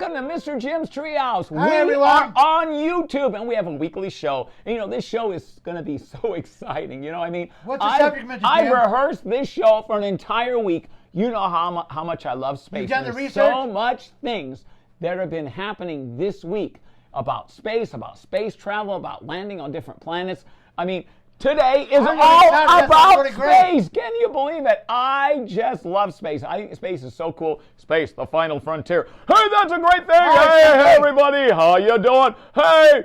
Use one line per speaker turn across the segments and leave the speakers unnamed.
Welcome to Mr. Jim's Treehouse.
Hi,
we
everyone.
are on YouTube, and we have a weekly show. And, you know, this show is going to be so exciting. You know what I mean?
What's the subject, Mr. Jim?
I rehearsed this show for an entire week. You know how much I love space.
You've done the
There's
research?
so much things that have been happening this week about space travel, about landing on different planets. I mean, today is
I'm
all
really excited.
about
That's pretty great.
space. Can you believe it? I just love space. I think space is so cool. Space, the final frontier. Hey, that's a great thing. Hey, everybody, how you doing? Hey,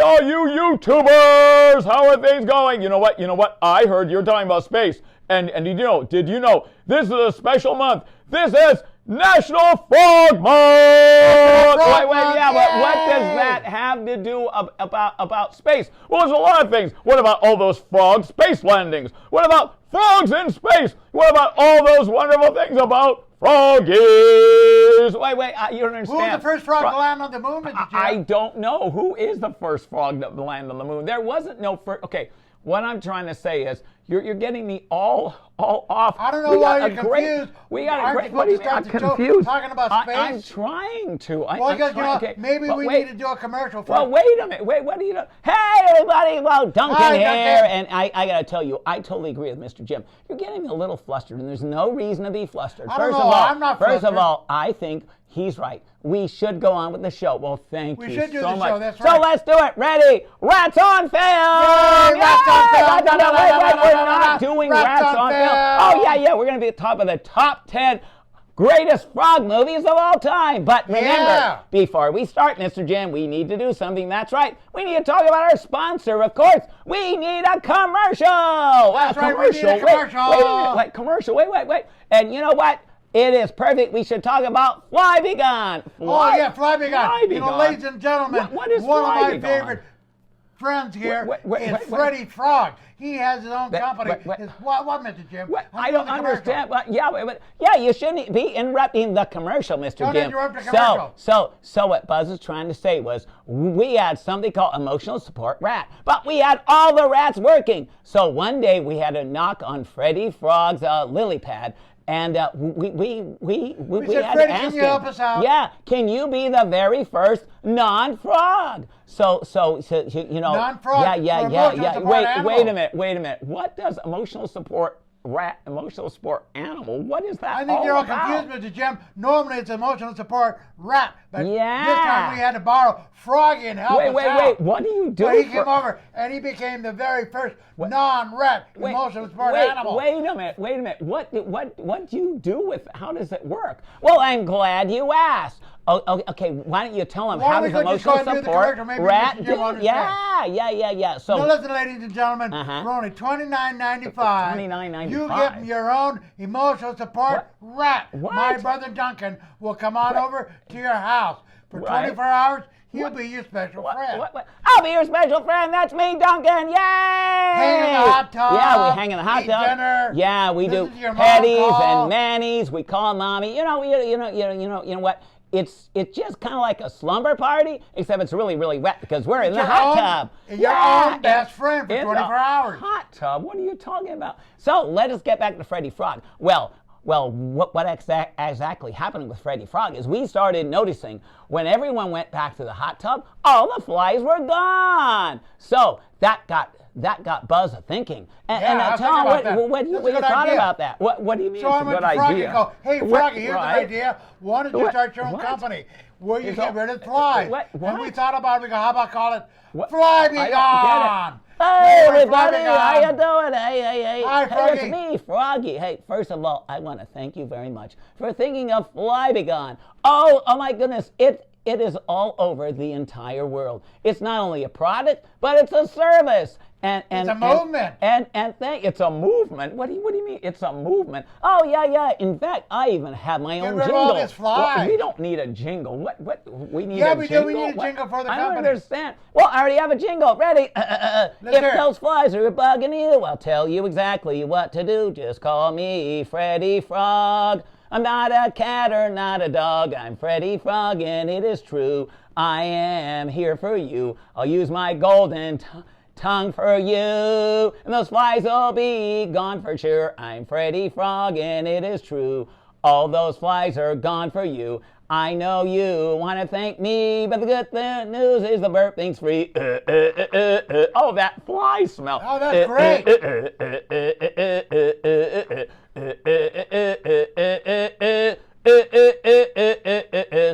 all you YouTubers, how are things going? You know what? I heard you're talking about space. And did you know this is a special month? This is National Frog Month!
Yeah,
But what does that have to do about space? Well, there's a lot of things. What about all those frog space landings? What about frogs in space? What about all those wonderful things about froggies? Wait, you don't understand.
Who was the first frog to land on the moon, Mr. Jim?
I don't know. Who is the first frog to land on the moon? There wasn't no first. Okay, what I'm trying to say is you're getting me all off.
I don't know why you're confused.
We got a
Aren't
great.
you
What do you
supposed
mean?
to
I'm
start
confused.
talking about space?
I'm trying to.
Well,
I'm
because,
trying.
maybe we need to do a commercial first.
Well, wait a minute. Wait, what do you know? Hey, everybody. Well, Duncan
Hi,
here.
Duncan.
And I got to tell you, I totally agree with Mr. Jim. You're getting me a little flustered, and there's no reason to be flustered.
I don't know. I'm not
First of
flustered.
all, I think he's right. We should go on with the show. Well, thank you
We should do
so
the
much.
show, that's
So
right.
let's do it. Ready? Rats on film!
Yay, Rats on Film!
Wait, we're not doing
Rats
Rats
on
on Film.
Film.
Oh, yeah, we're going to be at the top of the top 10 greatest frog movies of all time. But remember,
Yeah.
before we start, Mr. Jim, we need to do something. That's right. We need to talk about our sponsor, of course. We need a commercial.
That's right, we need a commercial.
Wait a minute. Wait, commercial. Wait. And you know what? It is perfect. We should talk about Fly Be Gone.
Oh, yeah, Fly Be Gone.
Fly Be
You know,
Gone.
ladies and gentlemen,
What is
one
Fly
of my
Be Gone?
favorite friends here
Wait,
is Freddie Frog. He has his own company.
wait.
What, Mr. Jim?
I don't understand. But you shouldn't be interrupting the commercial, Mr.
Don't
Jim.
interrupt the commercial.
So what Buzz is trying to say was we had something called emotional support rat, but we had all the rats working. So one day we had a knock on Freddie Frog's lily pad. And we
said,
had
Freddie,
to ask
can you
him,
help us out?
Yeah, can you be the very first non-frog? So you know.
Non-frog for
Yeah.
emotional support
Wait
animal.
a minute. What does emotional support animal? What is that?
I think you're all
about?
confused, Mr. Jim. Normally it's emotional support rat, but
Yeah.
this time we had to borrow Froggy and help us out.
Wait. What do you do?
So he came over and he became the very first non-rat emotional support animal.
Wait a minute. What do you do with? How does it work? Well, I'm glad you asked. Oh, okay. Why don't you tell him
Why
how
don't
does
we just go
emotional
and do the
support
commercial? Maybe
rat
Mr.
do?
Jim will understand.
Yeah. So
Now listen, ladies and gentlemen,
Uh-huh.
for only $29.95,
$29.95.
you get your own emotional support rat.
What?
My brother Duncan will come on over to your house for
Right.
24 hours. He'll be your special friend.
What? I'll be your special friend. That's me, Duncan. Yay!
Hang in the hot tub.
Yeah, we hang in the hot
eat
tub.
dinner.
Yeah, we
Listen
do
to your mom
petties
call.
and mannies. We call mommy. You know what? It's just kind of like a slumber party, except it's really, really wet because we're in the hot tub.
Your own best friend for
in
24
the
hours.
Hot tub? What are you talking about? So let us get back to Freddie Frog. Well, what exactly happened with Freddie Frog is we started noticing when everyone went back to the hot tub, all the flies were gone. So that got Buzz thinking. And tell him what you thought about that. What do you mean
So
it's
I
a
went
good
to Froggy
idea?
and go, hey, Froggy, here's an idea. Why don't you
What?
start your own
What?
company where you
Is
get
it-
rid of flies?
What?
And we thought about it. We go, how about call it
What?
Fly Be
I don't
Gone?
get it. Hey,
Fly Be
everybody, how you
Gone.
doing? Hey.
Hi,
Hey,
Froggy.
it's me, Froggy. Hey, first of all, I want to thank you very much for thinking of Fly Be Gone. Oh my goodness, it is all over the entire world. It's not only a product, but it's a service. And
It's a movement.
And it's a movement. What do you mean? It's a movement. Oh yeah. In fact, I even have my own
rid of
jingle.
all these flies.
Well, we don't need a jingle. What we need
Yeah,
a
we do.
jingle?
We need a
What?
jingle for the
I don't
company.
understand. Well, I already have a jingle. Ready?
Let's
If
hear it.
those flies are bugging you, I'll tell you exactly what to do. Just call me Freddie Frog. I'm not a cat or not a dog. I'm Freddie Frog, and it is true. I am here for you. I'll use my golden tongue for you, and those flies will be gone for sure. I'm Freddie Frog, and it is true. All those flies are gone for you. I know you want to thank me, but the good news is the burping's free. Oh, that fly smell.
Oh, that's great.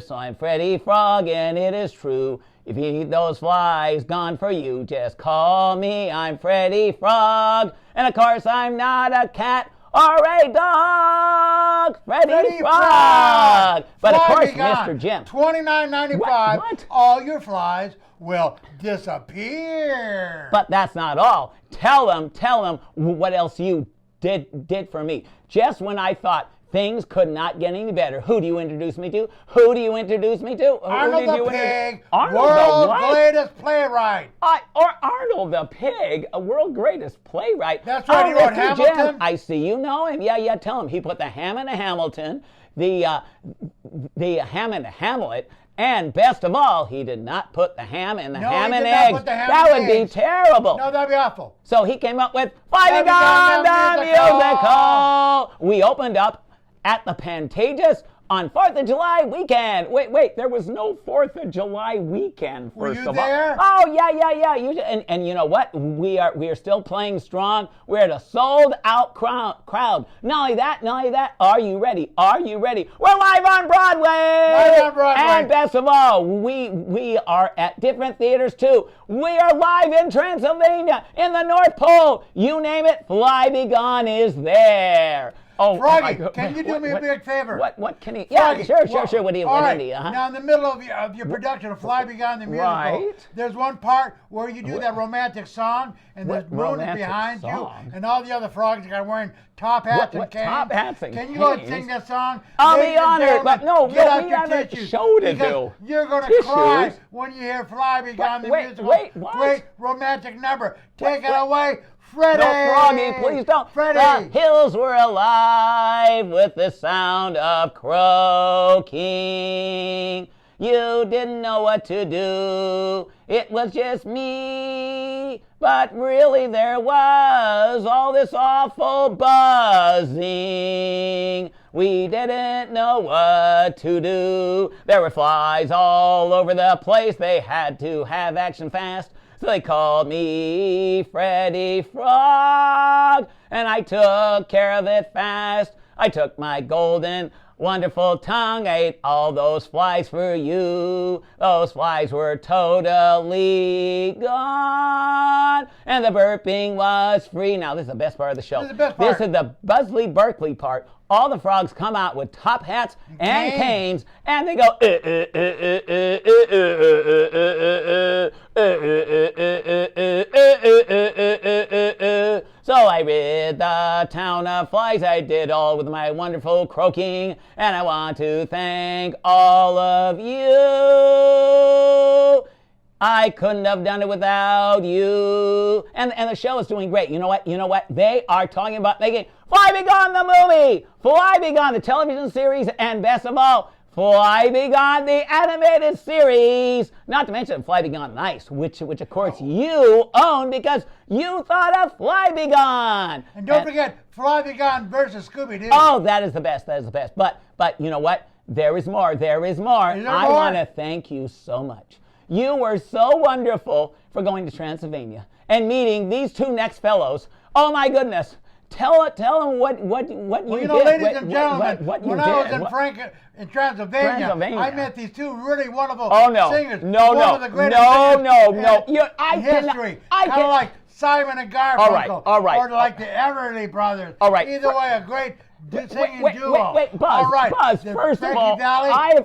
So I'm Freddy Frog, and it is true. If you need those flies gone for you, just call me. I'm Freddy Frog, and of course I'm not a cat or a dog. Freddy Frog. But of course, Mr. Jim.
$29.95.
What?
All your flies will disappear.
But that's not all. Tell them what else you did for me. Just when I thought things could not get any better, who do you introduce me to? Who do you introduce me to?
Arnold the Pig,
Arnold
world's
the
greatest playwright.
Or Arnold the Pig, a world greatest playwright.
That's right, he wrote
Mr.
Hamilton.
Jim, I see you know him. Yeah, tell him. He put the ham in a Hamilton, the ham in a Hamlet, and best of all, he did not put the ham in the ham and eggs. That would be terrible.
No, that'd be awful.
So he came up with Fly Be Gone the Musical. We opened up at the Pantages on 4th of July weekend. Wait, there was no 4th of July weekend, first of all.
Were you there?
Oh, yeah. And you know what? We are still playing strong. We're at a sold-out crowd. Not only that, are you ready? We're live on Broadway! And best of all, we are at different theaters, too. We are live in Transylvania, in the North Pole. You name it, Fly Be Gone is there. Oh,
Froggy, can you do me a big favor?
What can he? Yeah, sure. What do you?
Now, in the middle of your production of Fly Be Gone the musical, there's one part where you do that romantic song, and there's moon behind you, and all the other frogs are wearing top hats and canes.
Top hats and
Can you go and sing that song?
I'll be honored, but no,
get out
we
your
have a
tissues,
show to
because
do.
You're going to cry when you hear Fly Be Gone the musical.
What?
Great romantic number. Take it away. Freddy!
No, Froggy, please don't.
Freddy!
The hills were alive with the sound of croaking. You didn't know what to do. It was just me. But really there was all this awful buzzing. We didn't know what to do. There were flies all over the place. They had to have action fast. So they called me Freddy Frog, and I took care of it fast. I took my golden, wonderful tongue, I ate all those flies for you. Those flies were totally gone, and the burping was free. Now, this is the best part of the show.
This is the best part.
This is the Buzzley Berkeley part. All the frogs come out with top hats and canes, and they go, So I rid the town of flies. I did all with my wonderful croaking, and I want to thank all of you. I couldn't have done it without you. And the show is doing great. You know what? They are talking about making Fly Be Gone the movie, Fly Be Gone the television series, and best of all, Fly Be Gone the animated series. Not to mention Fly Be Gone Nice, which of course you own because you thought of Fly Be Gone.
And don't forget Fly Be Gone versus Scooby-Doo.
Oh, that is the best. But you know what? There is more. I want to thank you so much. You were so wonderful for going to Transylvania and meeting these two next fellows. Oh my goodness! Tell them what you did.
Ladies and gentlemen, when I was in Transylvania, I met these two really wonderful singers.
No.
In history, kind of like Simon and Garfunkel,
all right.
or like the Everly Brothers.
All right.
Either way, a great singing duo.
Wait, Buzz.
All right.
Buzz, first of all,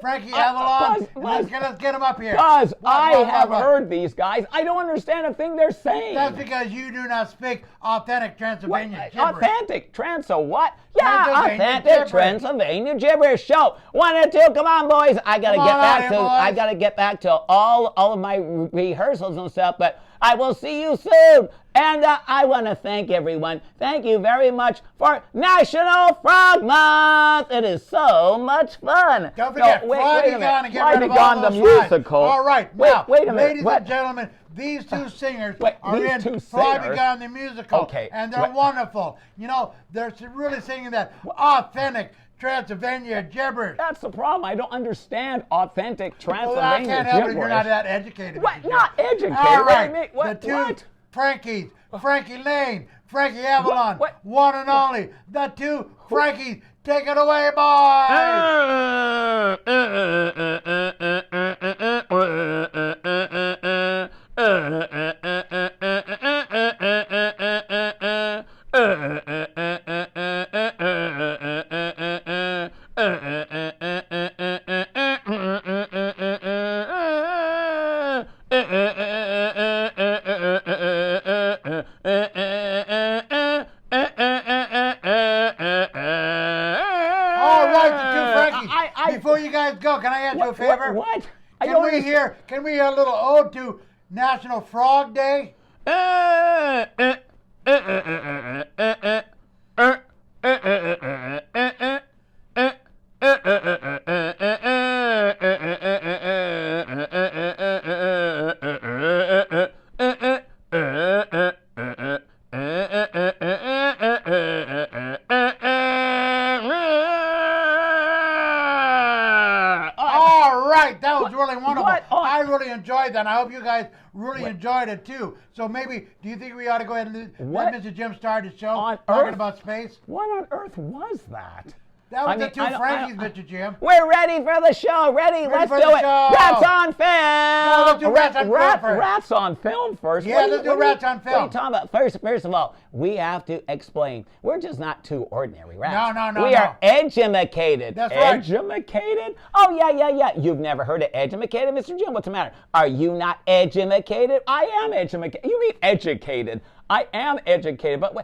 Frankie Avalon. Let's get them up here.
Buzz, I have heard these guys. I don't understand a thing they're saying.
That's because you do not speak authentic Transylvania gibberish.
Authentic what? Yeah, authentic Transylvania gibberish. Show 1 and 2. Come on, boys. I gotta get back to all of my rehearsals and stuff. But I will see you soon. And I want to thank everyone. Thank you very much for National Frog Month. It is so much fun.
Don't forget, Fly Be Gone and get rid of all those
the musical.
All right, now, ladies and gentlemen, these two singers
Wait,
are
these
in
two
Fly
singers?
Begun the musical.
Okay,
And they're wonderful. You know, they're really singing that authentic Transylvania gibberish.
That's the problem. I don't understand authentic
Well,
Transylvania
I can't help it if
gibberish.
you're not that educated.
What?
Mr. Jim.
Not educated?
All
What do you
right.
mean? What?
The two
What?
Frankies, Frankie Lane, Frankie Avalon,
What?
one and only. The two Frankies. Take it away, boys. Before you guys go, can I ask you a favor?
What?
Can we hear a little ode to National Frog Day? That was really wonderful. I really enjoyed that. I hope you guys really enjoyed it too. So maybe, do you think we ought to go ahead and let Mr. Jim start his show talking about space?
What on earth was that?
That was the two Frankies, Mr. Jim.
We're ready for the show. Ready? Let's do it.
Show.
Rats on film.
No, let's do Rats on Film first.
Rats on film first.
Yeah, let's do Rats on Film.
What are you talking about? First of all, we have to explain. We're just not two ordinary rats.
No.
We are edumacated.
That's right.
Edumacated? Oh, yeah. You've never heard of edumacated, Mr. Jim? What's the matter? Are you not edumacated? I am edumated. You mean educated. I am educated, but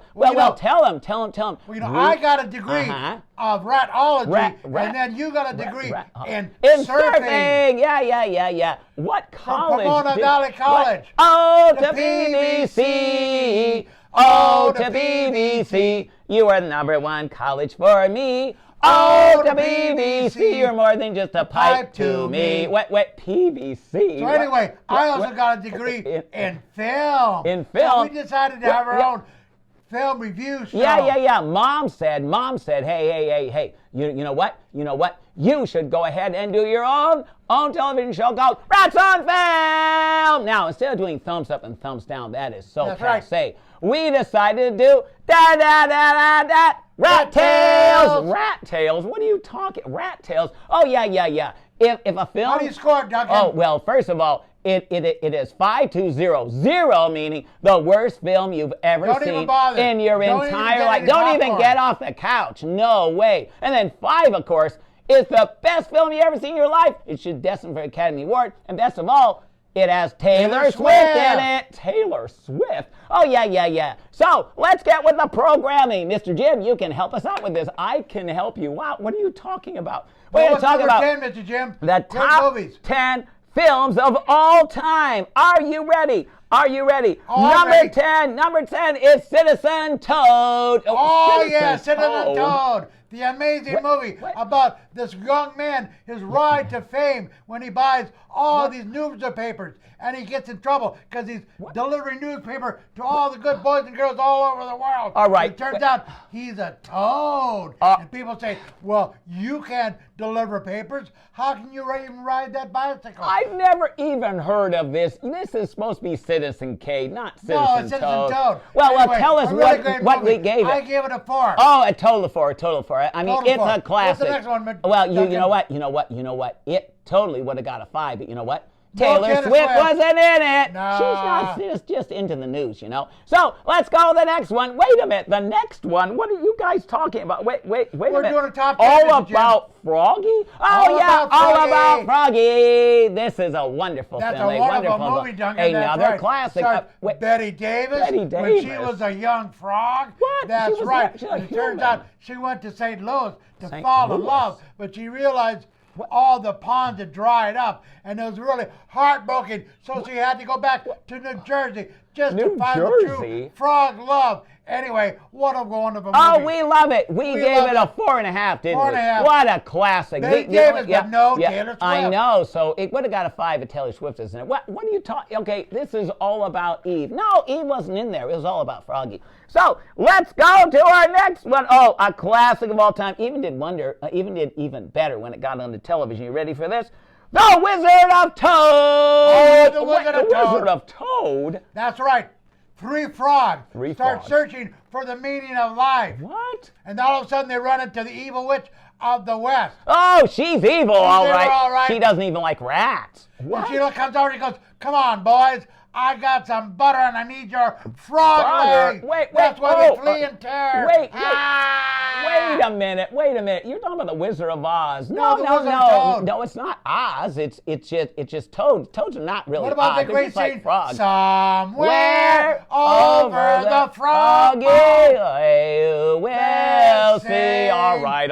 tell him. Well,
I got a degree of ratology, and then you got a degree in surfing.
Yeah. What college?
From Pomona Valley College.
Oh, to PVC. Oh, to PVC. You are the #1 college for me. Oh, to PVC. You're more than just a pipe to me. What, PVC?
So anyway, I also got a degree in film.
In film?
So we decided to have our own film review show.
Yeah. Mom said, hey, you know what? You should go ahead and do your own television show called Rats on Film. Now, instead of doing thumbs up and thumbs down, that is so passe. Right. We decided to do Rat Tales. Rat Tales? What are you talking? Rat Tales? Oh, yeah. If a film...
How do you score, Duncan?
Oh, well, first of all, it is 5200, meaning the worst film you've ever seen in your entire life. Don't even get off the couch. No way. And then 5, of course, is the best film you ever seen in your life. It should destined for an Academy Award. And best of all, it has Taylor Swift in it. Taylor Swift? Oh, yeah. So, let's get with the programming. Mr. Jim, you can help us out with this. I can help you out. What are you talking about? We're going to talk about
10, Mr. Jim.
The top 10 films of all time. Are you ready? Number 10 is Citizen Toad.
Citizen Toad. The amazing movie about this young man, his ride to fame when he buys all these newspapers and he gets in trouble because he's delivering newspaper to all the good boys and girls all over the world.
All right.
It turns out he's a toad. And people say, well, you can't deliver papers. How can you even ride that bicycle?
I've never even heard of this. This is supposed to be Citizen Kane, not Citizen Toad.
No, it's Citizen Toad.
Well, anyway, tell us what we gave it.
I gave it a 4.
Oh, a total 4. I mean, it's a classic.
What's the next one?
Well, you know what? It totally would have got a 5, but you know what? Taylor Swift wasn't in it.
No.
She's just into the news, So let's go to the next one. Wait a minute. The next one. What are you guys talking about? Wait a minute.
We're doing a top 10.
All about Froggy? Oh, yeah. All about Froggy. This is a wonderful film.
That's a wonderful movie, Duncan.
Another classic.
Betty Davis. When she was a young frog.
What?
That's right. It turns out she went to St. Louis to fall in love, but she realized all the ponds had dried up, and it was really heartbroken, so she had to go back to New Jersey just
New
to find the
Jersey?
true frog love. Anyway, what a wonderful
Oh,
movie.
we love it. We gave it a 4.5, didn't we?
4.5.
What a classic.
They gave us Taylor Swift.
I know. So it would have got a 5 if Taylor Swift isn't it. What are you talking? Okay, this is all about Eve. No, Eve wasn't in there. It was all about Froggy. So let's go to our next one. Oh, a classic of all time. Even did even better when it got on the television. You ready for this? The Wizard of Toad.
Oh, the Wizard of Toad.
Wizard of Toad.
That's right. Three frogs start
frogs.
searching for the meaning of life.
What?
And all of a sudden they run into the evil witch of the West.
Oh, she's evil, all right.
All right.
She doesn't even like rats. What?
And she comes over and goes, "Come on, boys. I got some butter and I need your frog leg."
Wait.
That's why they flee in terror.
Wait a minute. You're talking about the Wizard of Oz. No. No, it's not Oz. It's just Toads. Toads are not really
What about
Oz.
the
They're
great
just like
scene?
frogs.
Somewhere over the frog.
You will see. All right.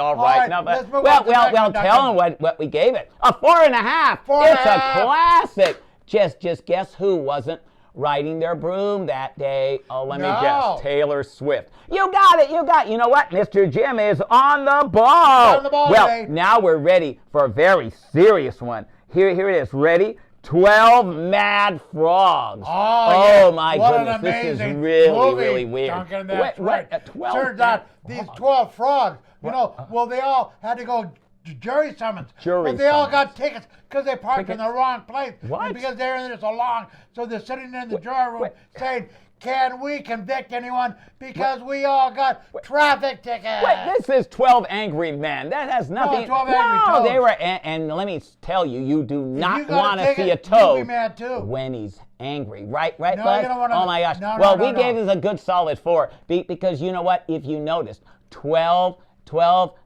Now,
let's move on to the next one,
tell them what we gave it. A 4.5. It's a classic. Just guess who wasn't riding their broom that day? Oh, let me guess. Taylor Swift. You got it. You know what? Mr. Jim is on the ball.
On the ball
well,
today.
now we're ready for a very serious one. Here it is. Ready? 12 Mad Frogs.
Oh
my
what
goodness.
An
This is
amazing
really
movie,
weird.
Duncan, that's right.
12
Turns out these 12 frogs,
What?
well, they all had to go jury summons.
Jury
but they all
summons.
got tickets because they parked in the wrong place.
What?
And because they're in there so long, so they're sitting in the jury room saying, "Can we convict anyone because we all got traffic tickets?"
Wait, this is 12 Angry Men. That has nothing.
12 Angry Toads.
They were, and let me tell you, you do not
got a
want to
ticket,
see a
you'll be
toad
mad too.
when he's angry, right, Buzz?
you don't wanna-
Oh my gosh.
No,
well,
no,
we
no.
gave this a good solid 4 because you know what? If you noticed, 12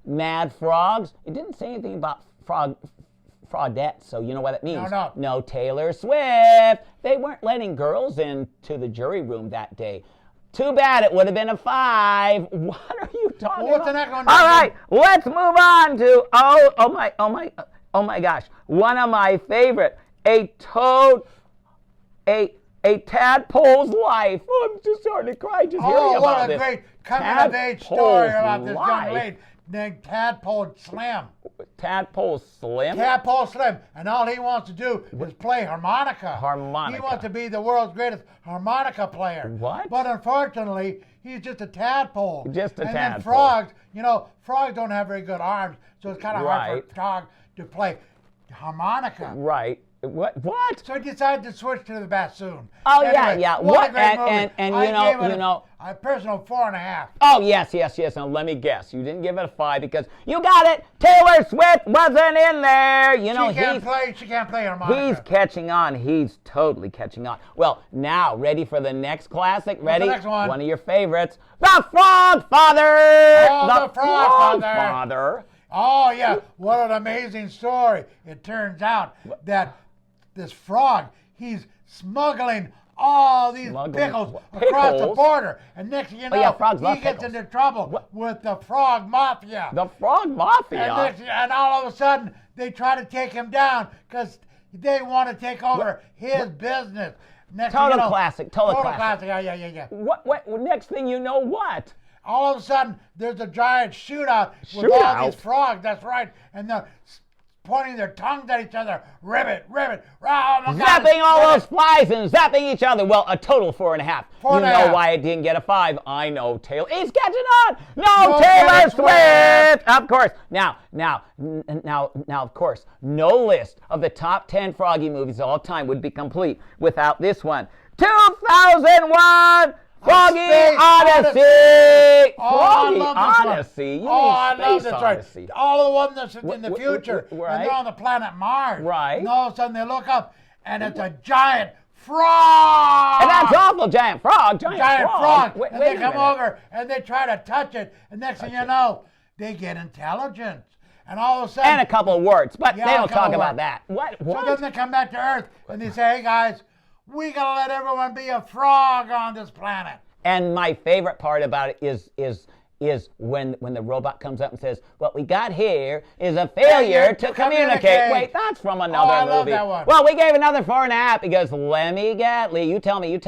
mad frogs. It didn't say anything about fraudettes, so you know what it means.
No.
Taylor Swift. They weren't letting girls into the jury room that day. Too bad. It would have been a 5. What are you talking
What's
about?
the next one?
All right, let's move on to oh my gosh, one of my favorite, a tadpole's life. Oh, I'm just starting to cry just hearing about this.
What a great coming-of-age story about this young
life.
lady named Tadpole Slim.
Tadpole Slim?
Tadpole Slim, and all he wants to do is play harmonica.
Harmonica.
He wants to be the world's greatest harmonica player.
What?
But unfortunately, he's just a tadpole.
Just a
and
tadpole.
then frogs, frogs don't have very good arms, so it's kind of hard for a frog to play harmonica.
Right. What?
So he decided to switch to the bassoon.
Oh,
Anyway,
yeah.
What a great movie.
And
I gave it
you know.
a personal 4.5.
Oh, yes. Now, let me guess. You didn't give it a 5 because you got it. Taylor Swift wasn't in there.
She can't play harmonica.
He's catching on. He's totally catching on. Well, now, ready for the next classic? Ready?
the next one?
One of your favorites. The Frog Father!
Oh, the Frog
Father.
Oh, yeah. What an amazing story. It turns out that this frog, he's smuggling all these pickles across the border. And next thing you know, he gets into trouble with the frog mafia.
The frog mafia?
And all of a sudden, they try to take him down because they want to take over his business.
Total classic.
Yeah.
What? Next thing you know, what?
All of a sudden, there's a giant shootout with all these frogs. That's right. And they're pointing their tongues at each other. Ribbit.
Zapping all those flies and zapping each other. Well, a total 4.5. You know why it didn't get a 5. I know, Taylor. He's catching on. No, Taylor Swift. Of course. Now, of course, no list of the top 10 Froggy movies of all time would be complete without this one. 2001. Froggy Odyssey! Froggy Odyssey? You mean
I love
Space
this,
Odyssey.
right. All of the ones that's in the future.
Right.
And they're on the planet Mars.
Right.
And all of a sudden they look up and it's a giant frog!
And that's awful, giant frog.
Giant frog.
Wait
and they
a
come
minute.
over and they try to touch it. And next thing you know, they get intelligence. And all of a sudden...
And a couple of words, but
Yeah,
they
a
don't
couple
talk
of
about
words.
that. What?
So then they come back to Earth and they say, "Hey guys, we gotta let everyone be a frog on this planet."
And my favorite part about it is
is when the robot comes up and says, "What we got here is a failure to communicate." Wait, that's from another movie.
Love that one.
Well, we gave another 4.5 because Lemmy Lee, you tell me.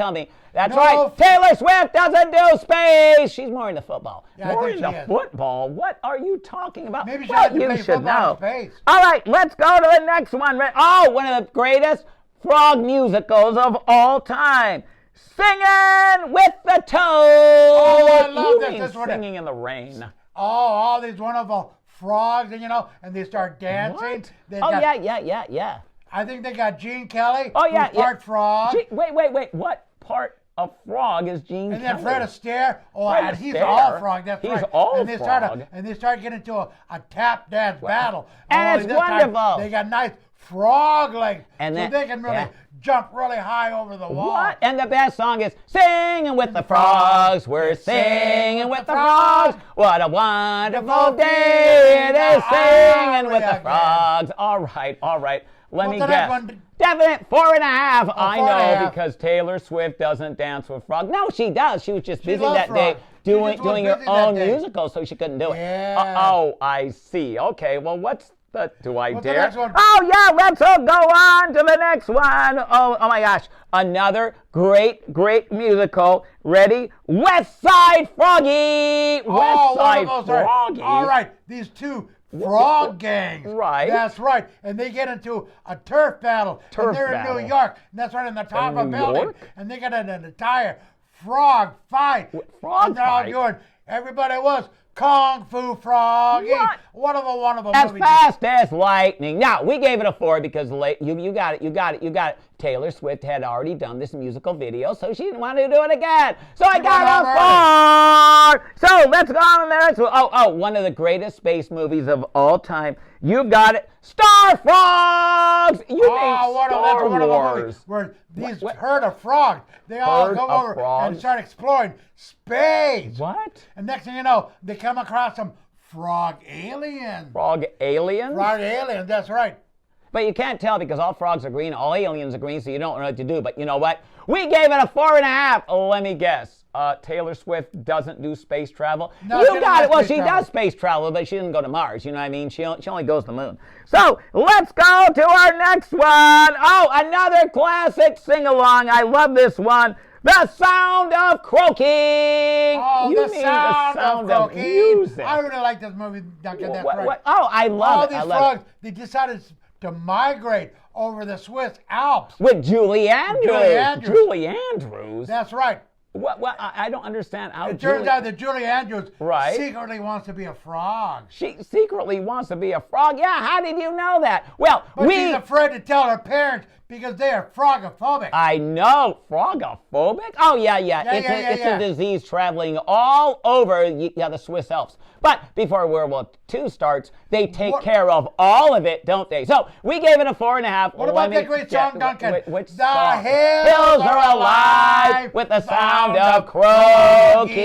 That's right. Taylor Swift doesn't do space. She's more into football.
Yeah,
more into football? What are you talking about?
Maybe she
well,
has to play football in space.
All right, let's go to the next one. Oh, one of the greatest frog musicals of all time. Singing with the Toads.
Oh, I love this.
Singing in the rain.
Oh, all these wonderful frogs, and they start dancing.
Yeah.
I think they got Gene Kelly.
Oh, yeah.
Part frog.
Wait. What part of frog is Gene Kelly?
And then Fred Astaire. Oh,
Fred
and he's
Astaire.
all frog. That's
he's
right.
all
and they
frog.
And they start getting into a tap dance battle.
And it's wonderful.
They got nice frog legs,
and
so they can really jump really high over the wall.
What? And the best song is Singing with the Frogs. We're singing with the frogs. What a wonderful day it is singing with the frogs. All right. Let me guess. Definite 4.5. I know, because Taylor Swift doesn't dance with frogs. No, she does. She was just busy that day doing her own musical, so she couldn't do it.
Yeah.
I see. Okay, well, what's do I
What's
dare?
the next one?
Oh, yeah, let's all go on to the next one. Oh my gosh. Another great musical. Ready? West Side Froggy. West Side Froggy.
All right, these two frog gangs.
Right.
That's right. And they get into a turf battle. And they're in New York. And that's right, in the top of a building. And they get an entire frog fight.
Frog
fight? Everybody was Kung Fu Froggy.
What?
Wonderful
as
movie.
Fast as lightning. Now, we gave it a 4 because you got it. Taylor Swift had already done this musical video, so she didn't want to do it again. So I got a 4. So let's go on to the next one. Oh, one of the greatest space movies of all time. You've got it. Star Frogs! Star Wars.
Where these herd of frogs, they all go over and start exploring space.
What?
And next thing you know, they come across some frog aliens.
Frog aliens?
Frog aliens, that's right.
But you can't tell because all frogs are green, all aliens are green, so you don't know what to do. But you know what? We gave it a 4.5. Let me guess. Taylor Swift doesn't do space travel.
No,
you got it. Well, she does space travel, but she doesn't go to Mars. You know what I mean? She only goes to the moon. So let's go to our next one. Oh, another classic sing-along. I love this one. The Sound of Croaking.
Oh,
you
the
mean
sound
the sound
of
of music.
I really like this movie, Duncan. That's right.
What? Oh, I love it.
All these frogs, they decided to migrate over the Swiss Alps.
With Julie Andrews. Julie Andrews.
That's right.
What? I don't understand how.
It turns out that Julie Andrews secretly wants to be a frog.
She secretly wants to be a frog? Yeah, how did you know that? Well,
but she's afraid to tell her parents because they are frogophobic.
I know. Frogophobic? Oh, yeah. It's a disease traveling all over the Swiss Alps. But before World War II starts, they take care of all of it, don't they? So we gave it a 4.5.
What about that great song, Duncan?
Which
the hills
are alive with the sound of croaking.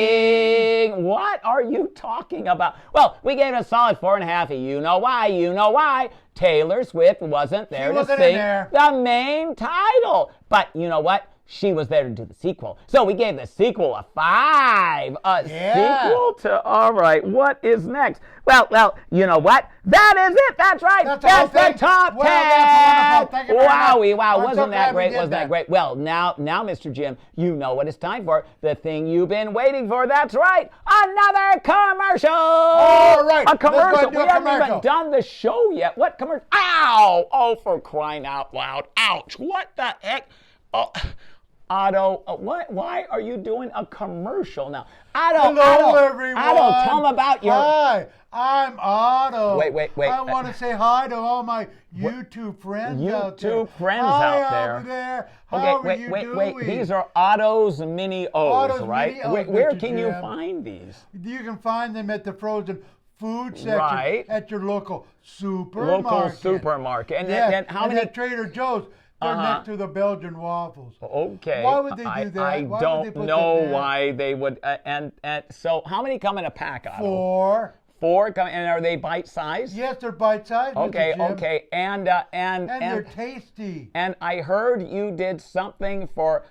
What are you talking about? Well, we gave it a solid 4.5. You know why. Taylor Swift wasn't there to sing the main title. But you know what? She was there to do the sequel. So we gave the sequel a 5. Sequel to, all right, what is next? Well, you know what? That is it. That's right. That's the top 10. Wow. Wasn't that great? Well, now, Mr. Jim, you know what it's time for. The thing you've been waiting for. That's right. Another commercial.
All right.
A commercial. We haven't even done the show yet. What commercial? Ow. Oh, for crying out loud. Ouch. What the heck? Oh. Otto, why are you doing a commercial now?
Hello, everyone.
Otto, tell them about your...
Hi, I'm Otto.
Wait.
I want to say hi to all my YouTube friends out there.
YouTube friends out there.
Over there. How are you doing?
Wait. These are Otto's Mini O's, right?
Mini O's,
where can you find these?
You can find them at the frozen food section at your local supermarket.
And then how many...
at Trader Joe's. They're next to the Belgian waffles.
Okay.
Why would they do that?
I don't know why they would. And so, how many come in a pack? Otto? 4 come, and are they bite-sized?
Yes, they're bite-sized.
Okay. And
they're tasty.
And I heard you did something for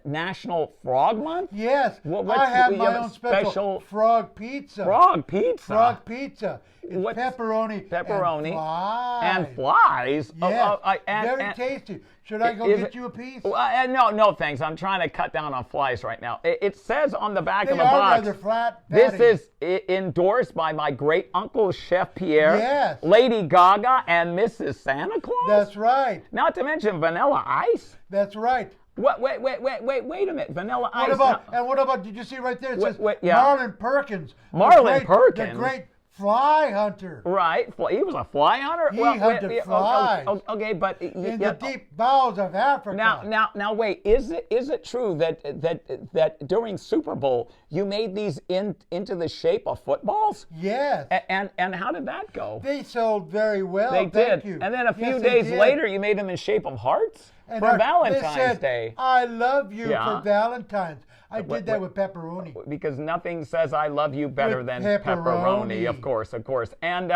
National Frog Month?
Yes. I have my own special frog pizza.
Frog pizza?
Frog pizza. It's pepperoni
and flies.
Yes. Very tasty. Should I go get you a piece?
No, thanks. I'm trying to cut down on flies right now. It says on the back of the
box.
They are
rather flat.
This is endorsed by my great uncle Chef Pierre,
yes.
Lady Gaga, and Mrs. Santa Claus.
That's right.
Not to mention Vanilla Ice.
That's right.
What? Wait a minute. Vanilla Ice.
What about? Did you see right there? It says
yeah.
Marlin Perkins.
Perkins.
The great fly hunter.
Right. He was a fly hunter?
He hunted flies.
Okay, but
in the deep bowels of Africa.
Now wait, is it true that during Super Bowl you made these into the shape of footballs?
Yes.
And how did that go?
They sold very well.
They
did.
You. And then a few days later you made them in shape of hearts for Valentine's Day.
I love you for Valentine's. I did that with pepperoni.
Because nothing says I love you better than pepperoni, of course. And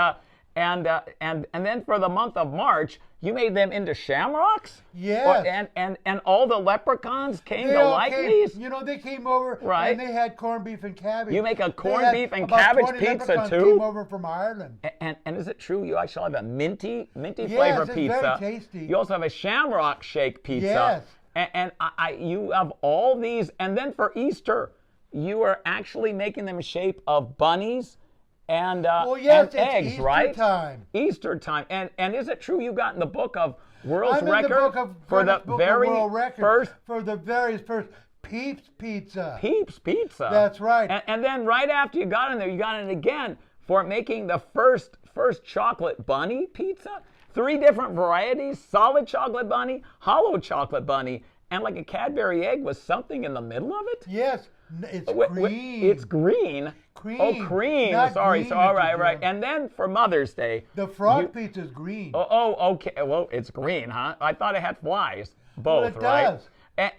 then for the month of March, you made them into shamrocks?
Yes.
And all the leprechauns came to like these?
You know, they came over and they had corned beef and cabbage.
You make a corned beef and cabbage pizza too?
Came over from Ireland.
And is it true you actually have a minty flavor pizza?
Yes, it's very tasty.
You also have a shamrock shake pizza.
Yes.
And you have all these, and then for Easter, you are actually making them in shape of bunnies and eggs,
Easter
right?
Time.
Easter time. And is it true you got in the book of World's
Record
for the very first
Peeps Pizza?
Peeps Pizza.
That's right.
And then right after you got in there, you got in again for making the first chocolate bunny pizza. 3 different varieties: solid chocolate bunny, hollow chocolate bunny, and like a Cadbury egg with something in the middle of it?
Yes, it's green.
It's green.
Cream.
Oh, cream. Sorry. So, all right. And then for Mother's Day,
the frog pizza is green.
Oh, okay. Well, it's green, huh? I thought it had flies. Both,
right?
Does.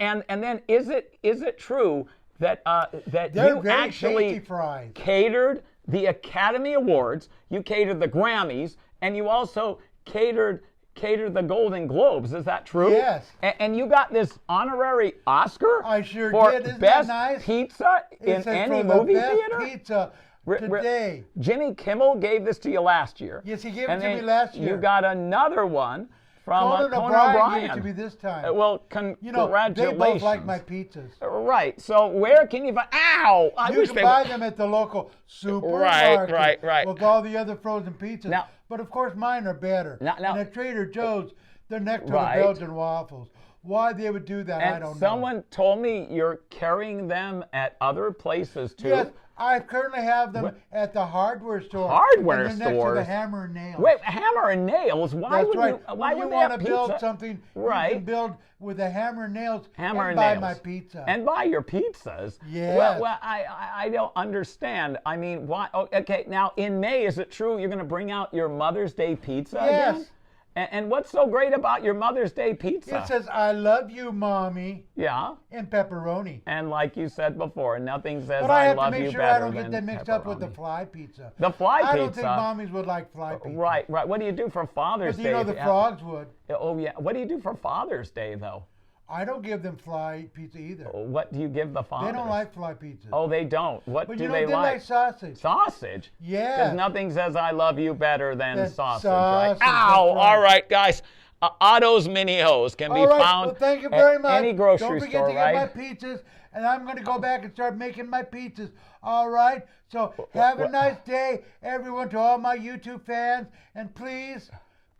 And then is it true that
They're
you
very
actually
tasty fries.
Catered the Academy Awards, you catered the Grammys, and you also catered the Golden Globes? Is that true?
Yes.
And you got this honorary Oscar?
I sure
for
did. Isn't
best
that nice?
Pizza in any movie theater?
Pizza today.
Jimmy Kimmel gave this to you last year.
Yes, he gave it to me last year.
You got another one from
Conan O'Brien gave it to me this time.
Well, congratulations.
They both like my pizzas.
Right. So where can you find? Ow!
You can buy them at the local supermarket.
Right.
With all the other frozen pizzas.
Now,
but of course, mine are better.
Now,
and at Trader Joe's, they're next to the Belgian waffles. Why they would do that, I don't know.
Someone told me you're carrying them at other places too.
Yes, I currently have them at the hardware store.
Hardware
stores?
Next
to the Hammer and Nails.
Wait, Hammer and Nails? Why would you? Why
when
would
you want to build something?
Right.
You can build with a hammer and nails.
Hammer
buy my pizza.
And buy your pizzas.
Yes.
Well, I don't understand. I mean, why? Oh, okay, now in May, is it true you're going to bring out your Mother's Day pizza again? And what's so great about your Mother's Day pizza?
It says, "I love you, Mommy."
Yeah.
And pepperoni.
And like you said before, nothing says
but
I love you better than
But I have to make sure I don't get that mixed up with the fly pizza.
The fly pizza?
I don't think mommies would like fly pizza.
Right. What do you do for Father's Day?
You know the frogs would.
Oh, yeah. What do you do for Father's Day, though?
I don't give them fly pizza either.
What do you give the fathers?
They don't like fly pizza.
Oh, they don't. What do they like?
They like sausage.
Sausage?
Yeah.
Because nothing says I love you better than sausage, right?
Ow!
Right. All right, guys. Otto's Mini O's can be found
well, thank you very much.
Any grocery store, right?
Don't forget to get my pizzas, and I'm going to go back and start making my pizzas. All right? So have a nice day, everyone, to all my YouTube fans, and please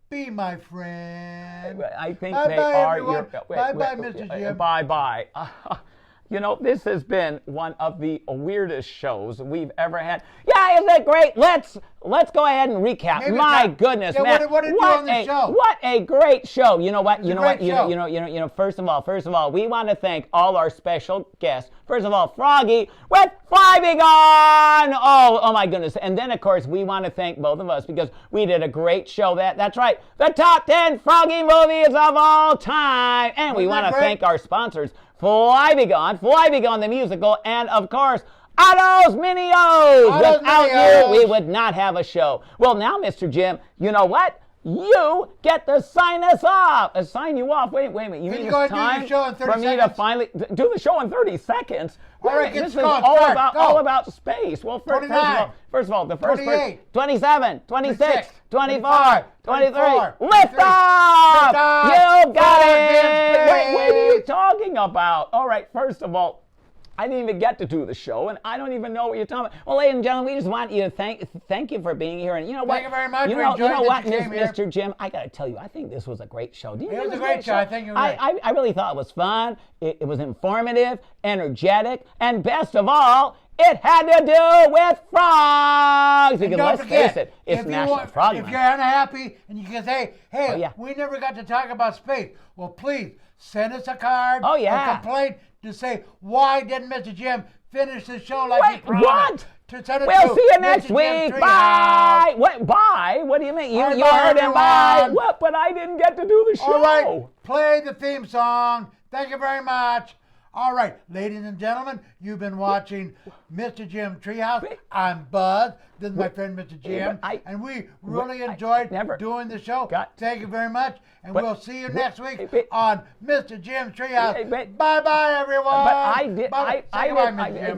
be my friend.
I think
bye
they
bye,
are
everyone.
your...
Bye-bye, Mr. Jim.
Bye-bye. You know, this has been one of the weirdest shows we've ever had. Yeah, isn't it great? Let's go ahead and recap. My goodness, man!
What did you do on the show?
What a great show! You know what? You
know
what? First of all, we want to thank all our special guests. First of all, Froggy with Fly Be Gone. Oh my goodness! And then of course we want to thank both of us because we did a great show. That's right, the top 10 Froggy movies of all time. And we want to thank our sponsors. Fly Be Gone the musical, and of course, Otto's Mini O's. Without you, we would not have a show. Well, now, Mr. Jim, you know what? you get to sign us off. Sign you off. Wait a minute. You mean it's time for me to finally do the show in 30 seconds?
All right,
this is all about space. Well, first of all, the first
28,
27, 26, 24, 23.
Lift
off! You got it! Wait, what are you talking about? All right, first of all, I didn't even get to do the show, and I don't even know what you're talking about. Well, ladies and gentlemen, we just want you to thank you for being here. And you know what?
Thank you very much.
You know what, Mr. Jim? I got to tell you, I think this was a great show.
It was a great show. I think it was.
I really thought it was fun. It was informative, energetic, and best of all, it had to do with frogs. Because let's face it, it's National Frog Month.
If you're unhappy and you can say, hey, we never got to talk about space, well, please send us a card or complaint to say, why didn't Mr. Jim finish the show like he promised?
What? We'll see you next week. Bye. What? Bye? What do you mean? You heard him. Bye. What? But I didn't get to do the show.
All right. Play the theme song. Thank you very much. All right, ladies and gentlemen, you've been watching Mr. Jim Treehouse. I'm Buzz. This is my friend, Mr. Jim. And we really enjoyed doing the show. Thank you very much. And we'll see you next week on Mr. Jim's Treehouse. Bye-bye, everyone.
But I did.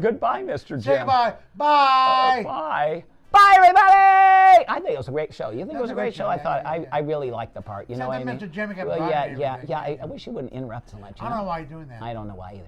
Goodbye, Mr. Jim.
Say goodbye. Bye.
Bye. Bye, everybody! I think it was a great show. You think it was a great show? I thought I really liked the part. You know what I mean?
Mr. Jim kept
I wish you wouldn't interrupt so much.
I don't know why you're doing that.
I don't know why either.